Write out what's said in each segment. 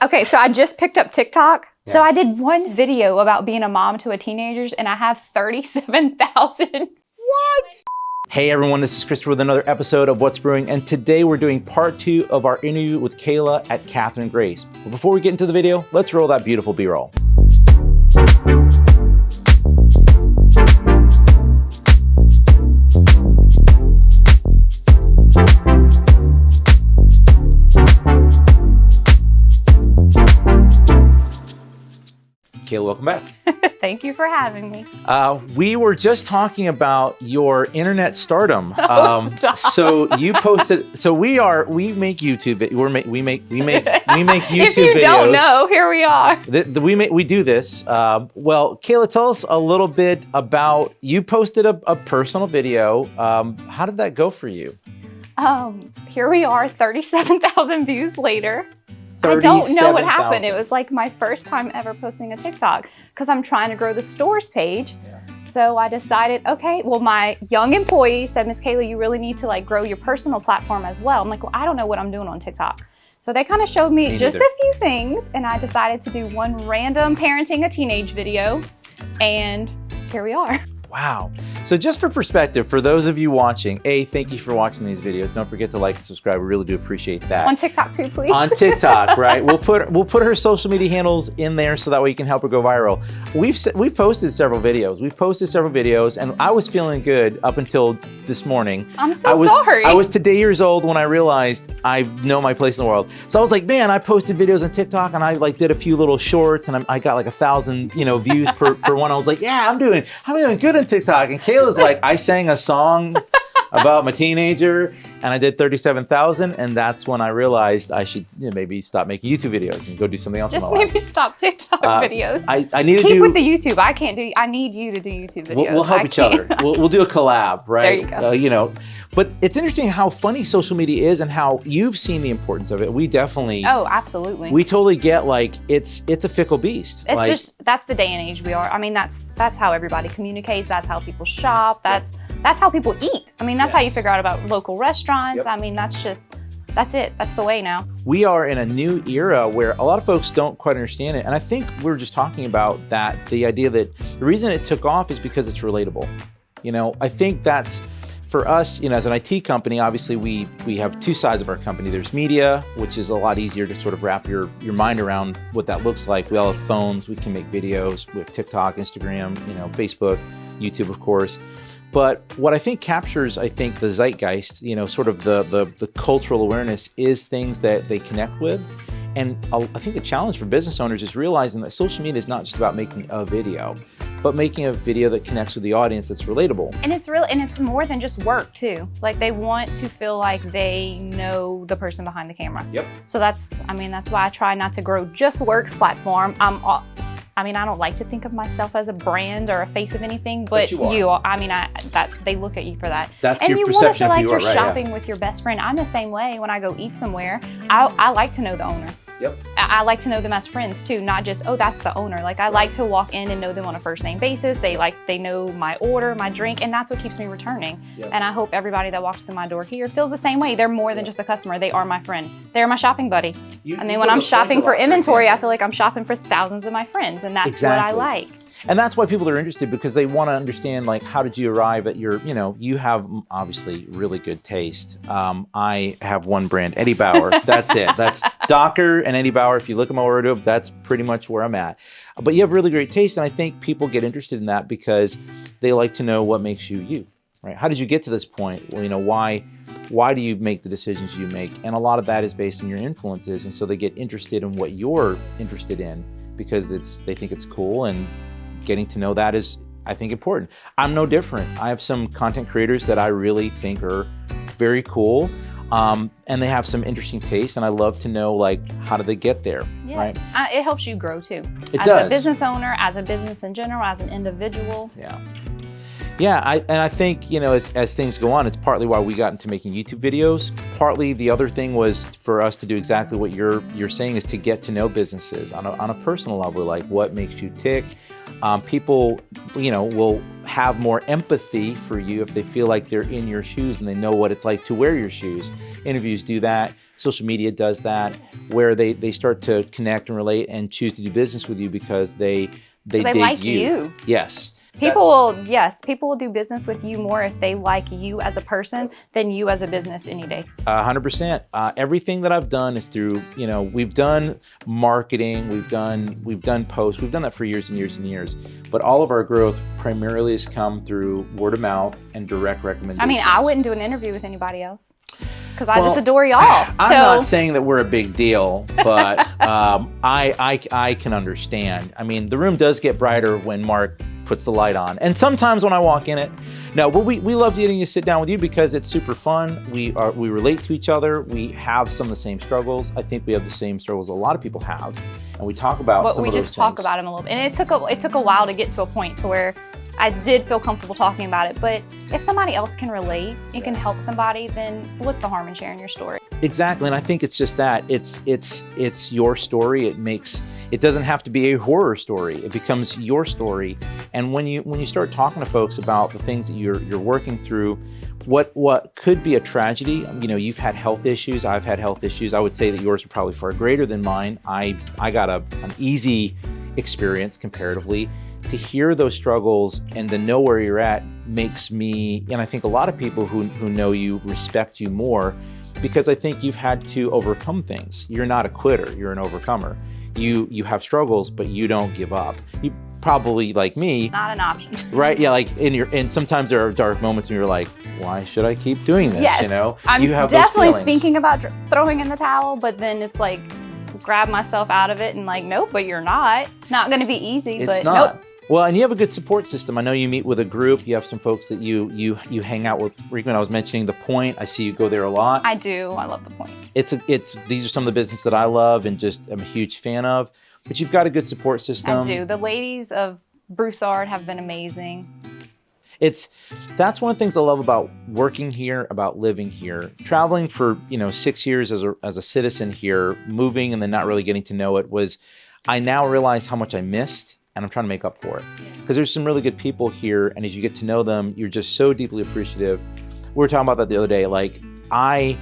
Okay, so I just picked up TikTok. Yeah. So I did one video about being a mom to a teenager, and I have 37,000. What? Hey everyone, this is Christopher with another episode of What's Brewing, and today we're doing part 2 of our interview with Kayla at Katherine Grace. But before we get into the video, let's roll that beautiful B-roll. Kayla, welcome back. Thank you for having me. We were just talking about your internet stardom. Stop. So you posted. So we make YouTube. We make YouTube videos. If you don't know, here we are. We do this. Well, Kayla, tell us a little bit about. You posted a personal video. How did that go for you? Here we are, 37,000 views later. I don't know what happened. It was like my first time ever posting a TikTok because I'm trying to grow the stores page. Yeah. So I decided, okay, well, my young employee said, Miss Kayla, you really need to like grow your personal platform as well. I'm like, well, I don't know what I'm doing on TikTok. So they kind of showed me just a few things, and I decided to do one random parenting a teenage video, and here we are. Wow. So just for perspective, for those of you watching, thank you for watching these videos. Don't forget to like and subscribe. We really do appreciate that. On TikTok too, please. On TikTok, right? We'll put her social media handles in there so that way you can help her go viral. We've posted several videos. And I was feeling good up until this morning. I'm so sorry. I was today years old when I realized I know my place in the world. So I was like, man, I posted videos on TikTok and I like did a few little shorts and I got like 1,000 views per one. I was like, yeah, I'm doing good on TikTok. And Kayla's like, I sang a song about my teenager and I did 37,000, and that's when I realized I should maybe stop making YouTube videos and go do something else. Just in my life. Maybe stop TikTok videos. I need to keep with the YouTube. I can't do. I need you to do YouTube videos. We'll help each other. We'll do a collab, right? There you go. But it's interesting how funny social media is and how you've seen the importance of it. We definitely. Oh, absolutely. We totally get like it's a fickle beast. It's that's the day and age we are. I mean, that's how everybody communicates. That's how people shop. That's how people eat. I mean, that's how you figure out about local restaurants. Yep. I mean, that's it. That's the way now. We are in a new era where a lot of folks don't quite understand it. And I think we were just talking about that, the idea that the reason it took off is because it's relatable. I think that's for us, as an IT company, obviously we have two sides of our company. There's media, which is a lot easier to sort of wrap your mind around what that looks like. We all have phones, we can make videos. We have TikTok, Instagram, Facebook, YouTube, of course. But what I think captures, the zeitgeist, sort of the cultural awareness is things that they connect with. And I think the challenge for business owners is realizing that social media is not just about making a video, but making a video that connects with the audience that's relatable. And it's more than just work too. Like they want to feel like they know the person behind the camera. Yep. So that's why I try not to grow just work's platform. I don't like to think of myself as a brand or a face of anything, but you are. They look at you for that. That's your perception of who you are, right? And you want to feel like you're shopping with your best friend. I'm the same way when I go eat somewhere. I like to know the owner. Yep. I like to know them as friends too, not just, oh, that's the owner. Like I like to walk in and know them on a first name basis. They know my order, my drink, and that's what keeps me returning. Yep. And I hope everybody that walks through my door here feels the same way. They're more than just a customer. They are my friend. They're my shopping buddy. When I'm shopping for inventory, I feel like I'm shopping for thousands of my friends, and that's what I like. And that's why people are interested, because they want to understand, like, how did you arrive at your, you have obviously really good taste. I have one brand, Eddie Bauer. That's it. That's Docker and Eddie Bauer. If you look at my wardrobe, that's pretty much where I'm at. But you have really great taste, and I think people get interested in that because they like to know what makes you you, right? How did you get to this point? Well, why do you make the decisions you make? And a lot of that is based on your influences, and so they get interested in what you're interested in because they think it's cool, and getting to know that is, I think, important. I'm no different. I have some content creators that I really think are very cool, and they have some interesting taste, and I love to know, like, how did they get there, right? It helps you grow too. It does. As a business owner, as a business in general, as an individual. Yeah, I think, as things go on, it's partly why we got into making YouTube videos. Partly the other thing was for us to do exactly what you're saying, is to get to know businesses on a personal level, like what makes you tick. People, will have more empathy for you if they feel like they're in your shoes and they know what it's like to wear your shoes. Interviews do that. social media does that, where they start to connect and relate and choose to do business with you because they dig like you. Yes. People will do business with you more if they like you as a person than you as a business any day. 100%. Everything that I've done is through, we've done marketing, we've done posts, we've done that for years and years and years. But all of our growth primarily has come through word of mouth and direct recommendations. I mean, I wouldn't do an interview with anybody else because I just adore y'all. I'm not saying that we're a big deal, but I can understand. I mean, the room does get brighter when Mark puts the light on. And sometimes when I walk in it, no, but we love getting to sit down with you because it's super fun. We relate to each other. We have some of the same struggles. I think we have the same struggles a lot of people have. And we talk about some of those things. But we just talk about them a little bit. And it took a while to get to a point to where I did feel comfortable talking about it. But if somebody else can relate, you can help somebody, then what's the harm in sharing your story? Exactly. And I think it's just that. It's your story. It doesn't have to be a horror story. It becomes your story. And when you start talking to folks about the things that you're working through, what could be a tragedy, you've had health issues, I've had health issues. I would say that yours are probably far greater than mine. I got an easy experience comparatively. To hear those struggles and to know where you're at makes me, and I think a lot of people who know you respect you more, because I think you've had to overcome things. You're not a quitter, you're an overcomer. You have struggles, but you don't give up. You probably, like me, not an option. Right? Yeah, like and sometimes there are dark moments when you're like, why should I keep doing this? Yes, I'm definitely thinking about throwing in the towel, but then it's like grab myself out of it and like, nope, but you're not. It's not going to be easy, it's not. Nope. Well, and you have a good support system. I know you meet with a group. You have some folks that you hang out with frequently. I was mentioning The Point. I see you go there a lot. I do. I love The Point. These are some of the business that I love and just I'm a huge fan of. But you've got a good support system. I do. The ladies of Broussard have been amazing. That's one of the things I love about working here, about living here. Traveling for 6 years as a citizen here, moving and then not really getting to know it I now realize how much I missed. And I'm trying to make up for it. Because there's some really good people here, and as you get to know them, you're just so deeply appreciative. We were talking about that the other day. Like, it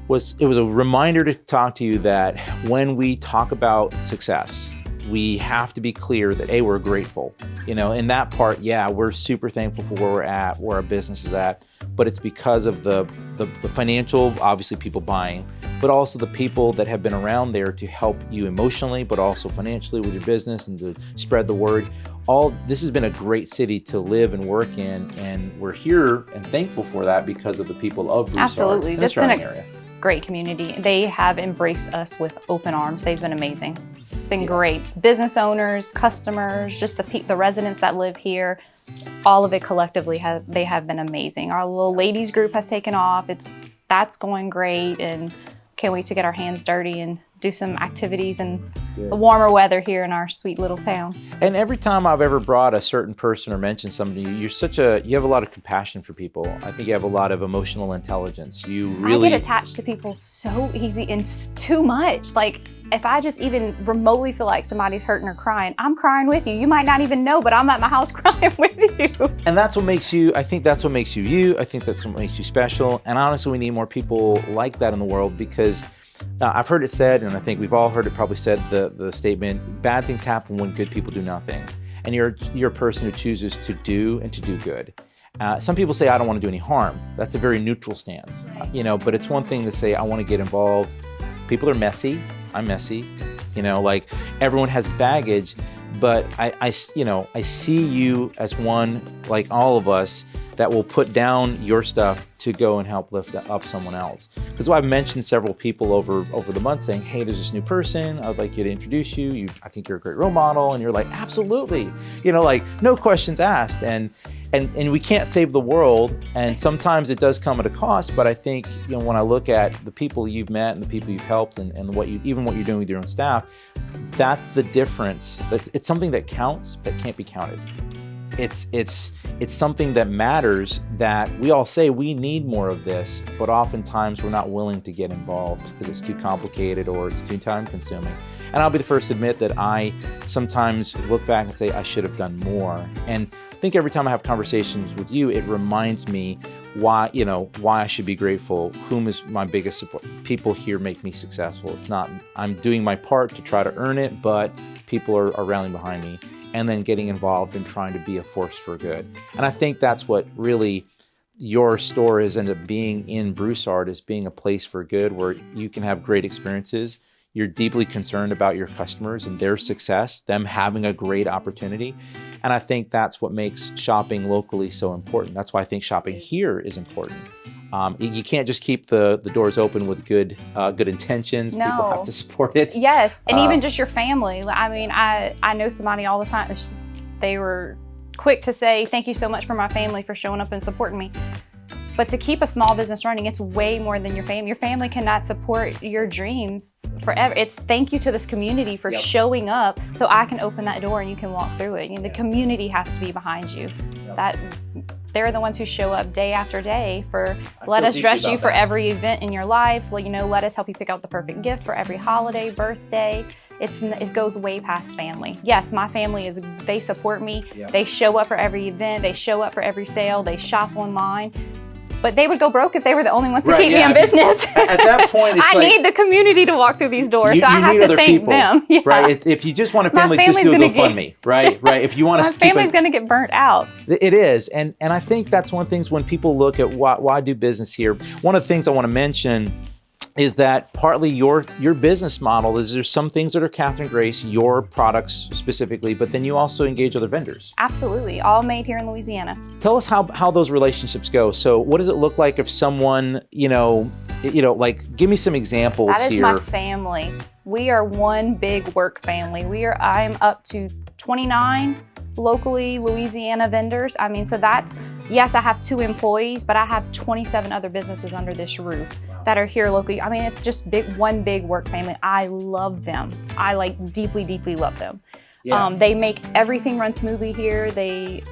was a reminder to talk to you that when we talk about success, we have to be clear that, A, we're grateful. In that part, yeah, we're super thankful for where we're at, where our business is at, but it's because of the financial, obviously people buying, but also the people that have been around there to help you emotionally, but also financially with your business and to spread the word. This has been a great city to live and work in, and we're here and thankful for that because of the people of Broussard. Absolutely. That's been a great community. They have embraced us with open arms. They've been amazing. It's been great. Business owners, customers, just the residents that live here, all of it collectively, they have been amazing. Our little ladies group has taken off. That's going great, and can't wait to get our hands dirty and do some activities in the warmer weather here in our sweet little town. And every time I've ever brought a certain person or mentioned somebody, you have a lot of compassion for people. I think you have a lot of emotional intelligence. I get attached to people so easy and too much. Like, if I just even remotely feel like somebody's hurting or crying, I'm crying with you. You might not even know, but I'm at my house crying with you. And that's what makes you, I think that's what makes you you. I think that's what makes you special. And honestly, we need more people like that in the world because I've heard it said, and I think we've all heard it probably said, the statement, bad things happen when good people do nothing. And you're a person who chooses to do and to do good. Some people say, I don't want to do any harm. That's a very neutral stance, but it's one thing to say, I want to get involved. People are messy. I'm messy. Like everyone has baggage, but I see you as one, like all of us, that will put down your stuff to go and help lift up someone else. Because I've mentioned several people over the months saying, hey, there's this new person, I'd like you to introduce you. I think you're a great role model. And you're like, absolutely. Like no questions asked. And we can't save the world, and sometimes it does come at a cost, but I think, when I look at the people you've met and the people you've helped and what you're doing with your own staff, that's the difference. It's something that counts, but can't be counted. It's something that matters, that we all say we need more of this, but oftentimes we're not willing to get involved because it's too complicated or it's too time consuming. And I'll be the first to admit that I sometimes look back and say I should have done more. And think every time I have conversations with you, it reminds me why I should be grateful. Whom is my biggest support? People here make me successful. It's not, I'm doing my part to try to earn it, but people are rallying behind me, and then getting involved in trying to be a force for good. And I think that's what really your store has ended up being in Broussard, is being a place for good where you can have great experiences. You're deeply concerned about your customers and their success, them having a great opportunity. And I think that's what makes shopping locally so important. That's why I think shopping here is important. You can't just keep the doors open with good intentions. No. People have to support it. Yes, and even just your family. I mean, I know somebody all the time, they were quick to say, thank you so much for my family for showing up and supporting me. But to keep a small business running, it's way more than your family. Your family cannot support your dreams forever. It's thank you to this community for showing up so I can open that door and you can walk through it. The community has to be behind you. They're the ones who show up day after day for let us dress you for every event in your life. Let us help you pick out the perfect gift for every holiday, birthday. It goes way past family. Yes, my family they support me. They show up for every event. They show up for every sale. They shop online. But they would go broke if they were the only ones to keep me in business. At that point, it's I need the community to walk through these doors, so I have to thank them. Yeah. Right? If you just want a family, just do a GoFundMe, right? Right? If you want to, my family's going to get burnt out. It is, and I think that's one of the things when people look at why do business here. One of the things I want to mention is that partly your business model is there's some things that are Katherine Grace, your products specifically, but then you also engage other vendors. Absolutely, all made here in Louisiana. Tell us how those relationships go. So what does it look like if someone, like give me some examples here. That is my family. We are one big work family. I'm up to 29 locally Louisiana vendors. I mean, so yes, I have 2 employees, but I have 27 other businesses under this roof that are here locally. I mean, it's just one big work family. I love them. I deeply, deeply love them. Yeah. They make everything run smoothly here. They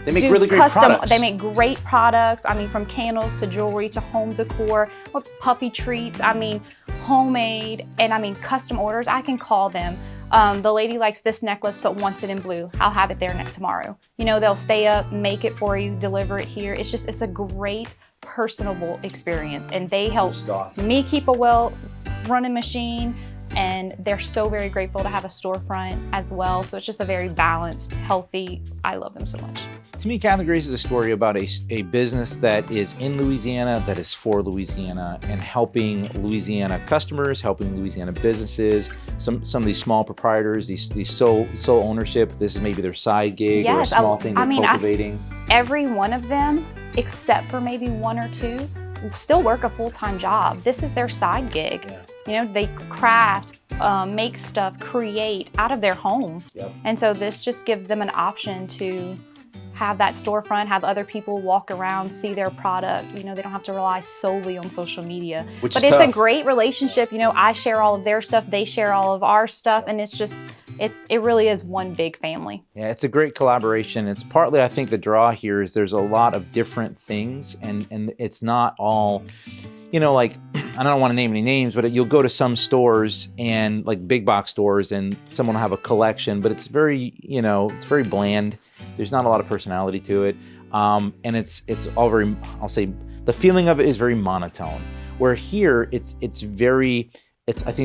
make really great products. They make great products. I mean, from candles to jewelry to home decor, puppy treats. I mean, homemade, and I mean, custom orders. I can call them. The lady likes this necklace but wants it in blue. I'll have it there tomorrow. They'll stay up, make it for you, deliver it here. It's a great, personable experience, and they help me keep a well-running machine, and they're so very grateful to have a storefront as well. So it's just a very balanced, healthy. I love them so much. To me, Katherine Grace is a story about a business that is in Louisiana, that is for Louisiana, and helping Louisiana customers, helping Louisiana businesses, some of these small proprietors, these sole ownership. This is maybe their side gig or a small thing they're cultivating. Every one of them, except for maybe 1 or 2, still work a full-time job. This is their side gig. Yeah. They craft, make stuff, create out of their home. Yep. And so this just gives them an option to have that storefront, have other people walk around, see their product. They don't have to rely solely on social media. But it's tough. A great relationship. I share all of their stuff, they share all of our stuff, and it really is one big family. Yeah, it's a great collaboration. It's partly, I think, the draw here is there's a lot of different things, and it's not all, I don't want to name any names, but you'll go to some stores and big box stores, and someone will have a collection, but it's very, it's very bland. There's not a lot of personality to it. And it's all very, I'll say, the feeling of it is very monotone. Where here, I think it's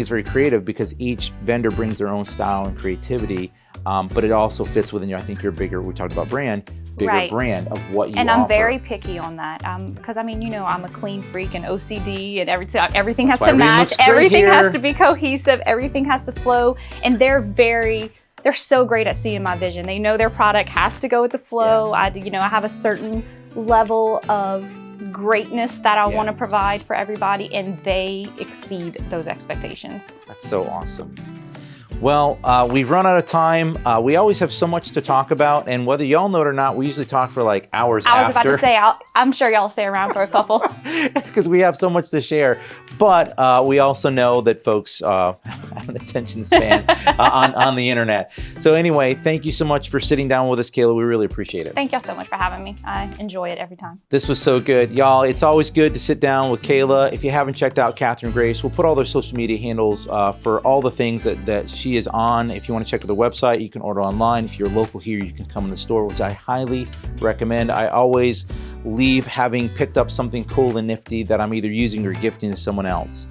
very creative because each vendor brings their own style and creativity, but it also fits within I think your bigger, we talked about brand of what you offer. And I'm very picky on that because I'm a clean freak and OCD, and everything has to match, everything has to be cohesive, everything has to flow, and they're so great at seeing my vision. They know their product has to go with the flow. Yeah. I have a certain level of greatness that I want to provide for everybody, and they exceed those expectations. That's so awesome. Well, we've run out of time. We always have so much to talk about, and whether y'all know it or not, we usually talk for hours after. I was about to say, I'm sure y'all stay around for a couple. Because we have so much to share. But we also know that folks have an attention span on the internet. So anyway, thank you so much for sitting down with us, Kayla. We really appreciate it. Thank y'all so much for having me. I enjoy it every time. This was so good. Y'all, it's always good to sit down with Kayla. If you haven't checked out Katherine Grace, we'll put all their social media handles for all the things that she is on. If you want to check out the website, you can order online. If you're local here, you can come in the store, which I highly recommend. I always leave having picked up something cool and nifty that I'm either using or gifting to someone else.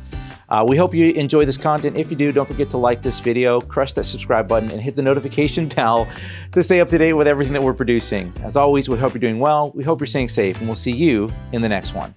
We hope you enjoy this content. If you do, don't forget to like this video, crush that subscribe button, and hit the notification bell to stay up to date with everything that we're producing. As always, we hope you're doing well. We hope you're staying safe, and we'll see you in the next one.